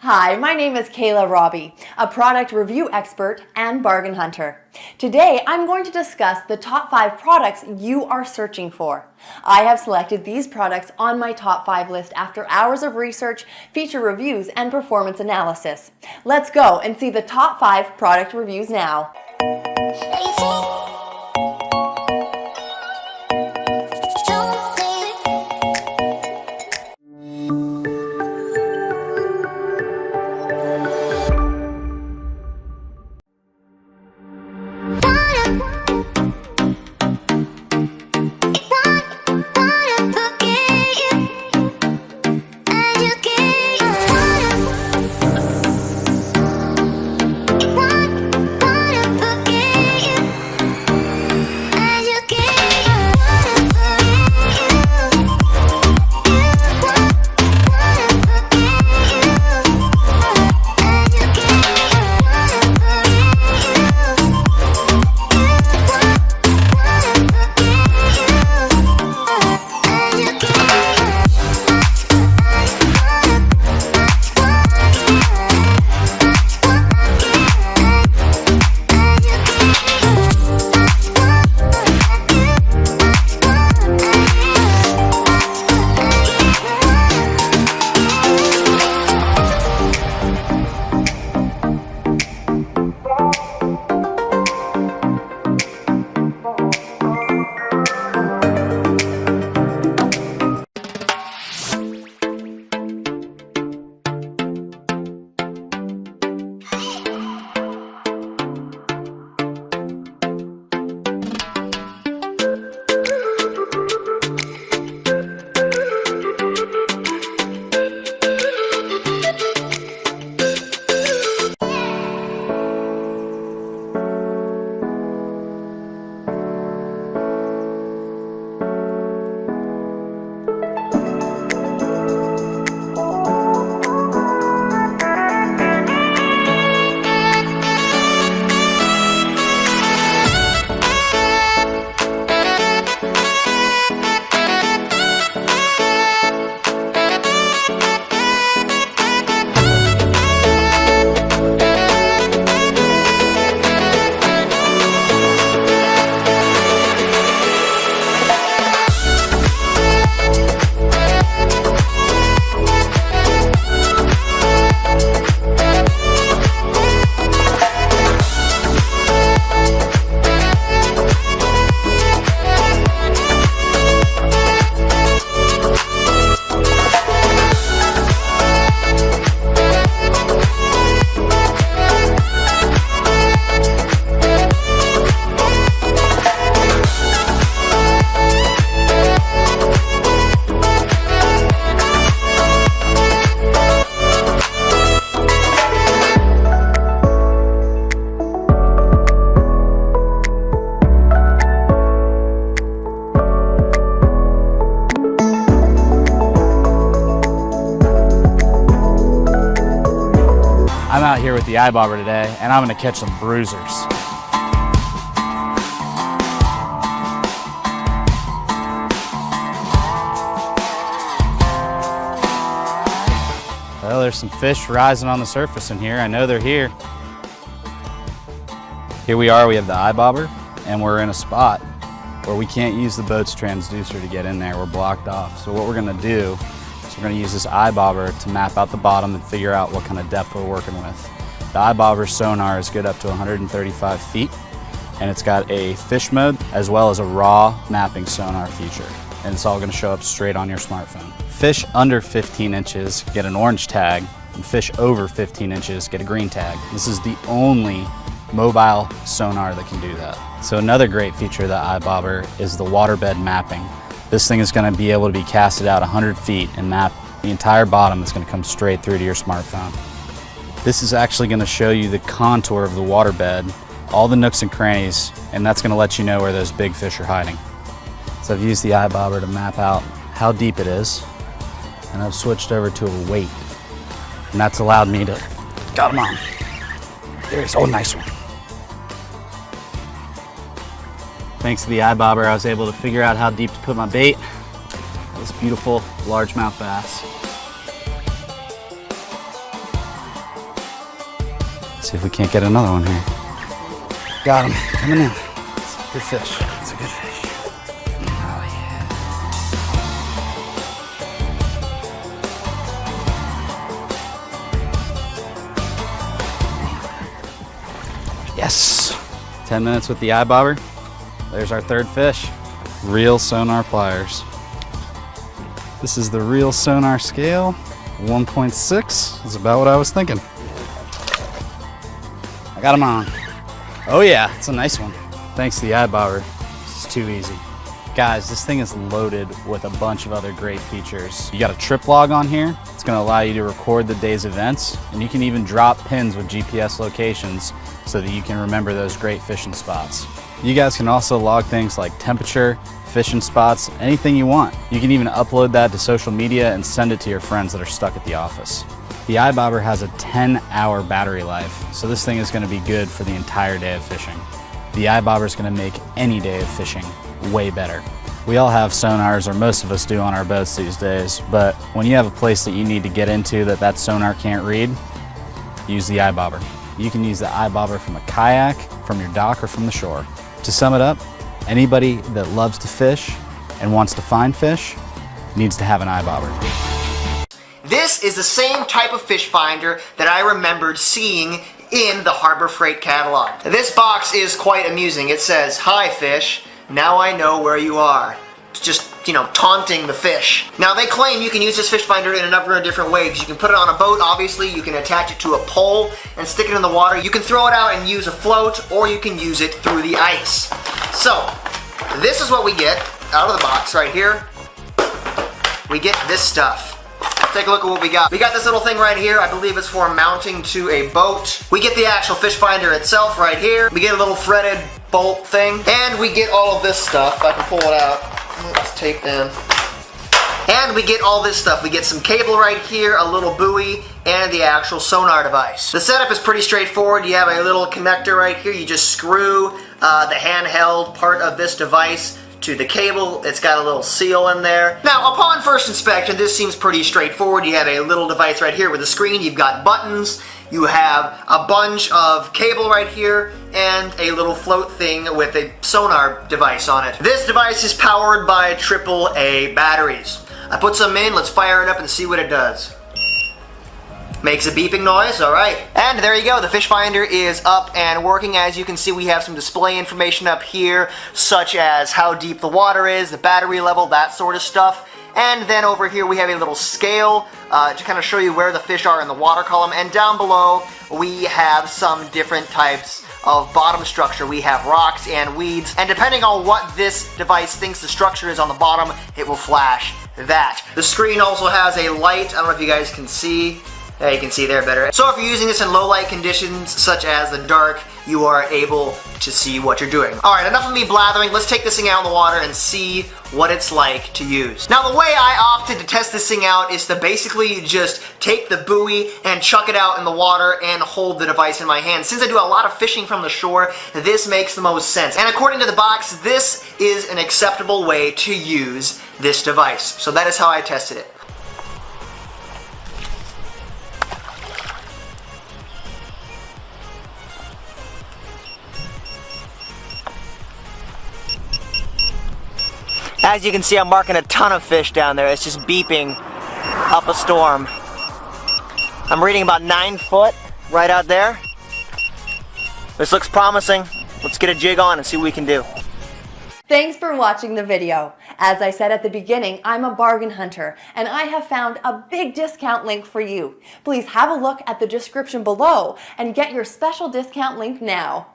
Hi, my name is Kayla Robbie, a product review expert and bargain hunter. Today, I'm going to discuss the top 5 products you are searching for. I have selected these products on my top 5 list after hours of research, feature reviews, and performance analysis. Let's go and see the top 5 product reviews now. I'm out here with the iBobber today, and I'm gonna catch some bruisers. Well, there's some fish rising on the surface in here. I know they're here. Here we are, we have the iBobber, and we're in a spot where we can't use the boat's transducer to get in there. We're blocked off. So what we're gonna do is we're gonna use this iBobber to map out the bottom and figure out what kind of depth we're working with. The iBobber sonar is good up to 135 feet, and it's got a fish mode as well as a raw mapping sonar feature. And it's all gonna show up straight on your smartphone. Fish under 15 inches get an orange tag, and fish over 15 inches get a green tag. This is the only mobile sonar that can do that. So another great feature of the iBobber is the waterbed mapping. This thing is going to be able to be casted out 100 feet and map the entire bottom. That's going to come straight through to your smartphone. This is actually going to show you the contour of the waterbed, all the nooks and crannies, and that's going to let you know where those big fish are hiding. So I've used the iBobber to map out how deep it is, and I've switched over to a weight, and that's allowed me to, got him on. There he is, oh, nice one. Thanks to the iBobber, I was able to figure out how deep to put my bait. This beautiful largemouth bass. See if we can't get another one here. Got him, coming in. It's a good fish. It's a good fish. Oh yeah. Yes. 10 minutes with the eye bobber. There's our third fish. ReelSonar pliers. This is the ReelSonar scale. 1.6 is about what I was thinking. I got him on. Oh yeah, it's a nice one. Thanks to the eye bobber. This is too easy. Guys, this thing is loaded with a bunch of other great features. You got a trip log on here. It's gonna allow you to record the day's events, and you can even drop pins with GPS locations so that you can remember those great fishing spots. You guys can also log things like temperature, fishing spots, anything you want. You can even upload that to social media and send it to your friends that are stuck at the office. The eye bobber has a 10-hour battery life, so this thing is going to be good for the entire day of fishing. The eye bobber is going to make any day of fishing way better. We all have sonars, or most of us do, on our boats these days, but when you have a place that you need to get into that sonar can't read, use the eye bobber. You can use the eye bobber from a kayak, from your dock, or from the shore. To sum it up, anybody that loves to fish and wants to find fish needs to have an eye bobber. This is the same type of fish finder that I remembered seeing in the Harbor Freight catalog. This box is quite amusing. It says, "Hi fish, now I know where you are." It's just, taunting the fish. Now they claim you can use this fish finder in a number of different ways. You can put it on a boat, obviously. You can attach it to a pole and stick it in the water. You can throw it out and use a float, or you can use it through the ice. So, this is what we get out of the box right here. We get this stuff. Take a look at what we got. We got this little thing right here. I believe it's for mounting to a boat. We get the actual fish finder itself right here. We get a little threaded bolt thing. And we get all of this stuff. I can pull it out. It's taped in. And we get all this stuff. We get some cable right here, a little buoy, and the actual sonar device. The setup is pretty straightforward. You have a little connector right here. You just screw the handheld part of this device to the cable. It's got a little seal in there. Now, upon first inspection, this seems pretty straightforward. You have a little device right here with a screen. You've got buttons. You have a bunch of cable right here and a little float thing with a sonar device on it. This device is powered by AAA batteries. I put some in. Let's fire it up and see what it does. Makes a beeping noise, all right. And there you go, the fish finder is up and working. As you can see, we have some display information up here, such as how deep the water is, the battery level, that sort of stuff. And then over here we have a little scale to kind of show you where the fish are in the water column. And down below we have some different types of bottom structure. We have rocks and weeds, and depending on what this device thinks the structure is on the bottom, it will flash that. The screen also has a light. I don't know if you guys can see. Yeah, you can see there better. So if you're using this in low light conditions, such as the dark, you are able to see what you're doing. Alright, enough of me blathering. Let's take this thing out in the water and see what it's like to use. Now, the way I opted to test this thing out is to basically just take the buoy and chuck it out in the water and hold the device in my hand. Since I do a lot of fishing from the shore, this makes the most sense. And according to the box, this is an acceptable way to use this device. So that is how I tested it. As you can see, I'm marking a ton of fish down there. It's just beeping up a storm. I'm reading about 9 foot right out there. This looks promising. Let's get a jig on and see what we can do. Thanks for watching the video. As I said at the beginning, I'm a bargain hunter, and I have found a big discount link for you. Please have a look at the description below and get your special discount link now.